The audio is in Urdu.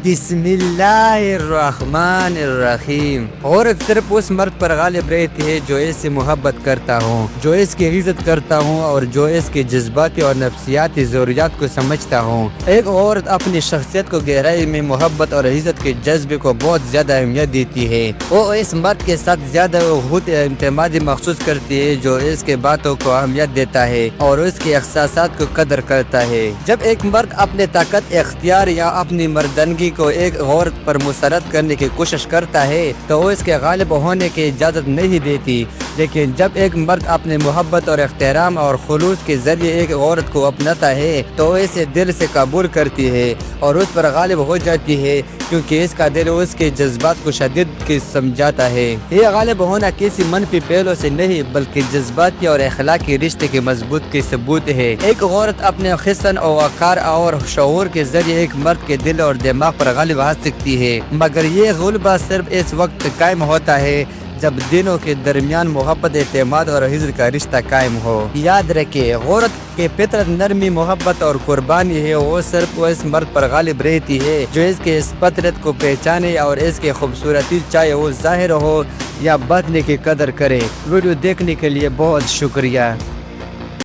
بسم اللہ الرحمن الرحیم۔ عورت صرف اس مرد پر غالب رہتی ہے جو اس سے محبت کرتا ہوں، جو اس کی عزت کرتا ہوں اور جو اس کے جذباتی اور نفسیاتی ضروریات کو سمجھتا ہوں۔ ایک عورت اپنی شخصیت کو گہرائی میں محبت اور عزت کے جذبے کو بہت زیادہ اہمیت دیتی ہے۔ وہ اس مرد کے ساتھ زیادہ خود اعتمادی محسوس کرتی ہے جو اس کے باتوں کو اہمیت دیتا ہے اور اس کے احساسات کو قدر کرتا ہے۔ جب ایک مرد اپنے طاقت، اختیار یا اپنی مردانگی کو ایک عورت پر مسلط کرنے کی کوشش کرتا ہے تو وہ اس کے غالب ہونے کی اجازت نہیں دیتی، لیکن جب ایک مرد اپنے محبت اور احترام اور خلوص کے ذریعے ایک عورت کو اپناتا ہے تو وہ اسے دل سے قبول کرتی ہے اور اس پر غالب ہو جاتی ہے، کیونکہ اس کا دل اس کے جذبات کو شدید کے سمجھاتا ہے۔ یہ غالب ہونا کسی منفی پہلو سے نہیں بلکہ جذباتی اور اخلاقی رشتے کے مضبوط کی ثبوت ہے۔ ایک عورت اپنے حسن اور وقار اور شعور کے ذریعے ایک مرد کے دل اور دماغ پر غالب آ سکتی ہے، مگر یہ غلبہ صرف اس وقت قائم ہوتا ہے جب دونوں کے درمیان محبت، اعتماد اور عزت کا رشتہ قائم ہو۔ یاد رکھیں، عورت کی فطرت نرمی، محبت اور قربانی ہے۔ وہ صرف اس مرد پر غالب رہتی ہے جو اس کے اس فطرت کو پہچانے اور اس کی خوبصورتی، چاہے وہ ظاہر ہو یا باطن، کی قدر کرے۔ ویڈیو دیکھنے کے لیے بہت شکریہ۔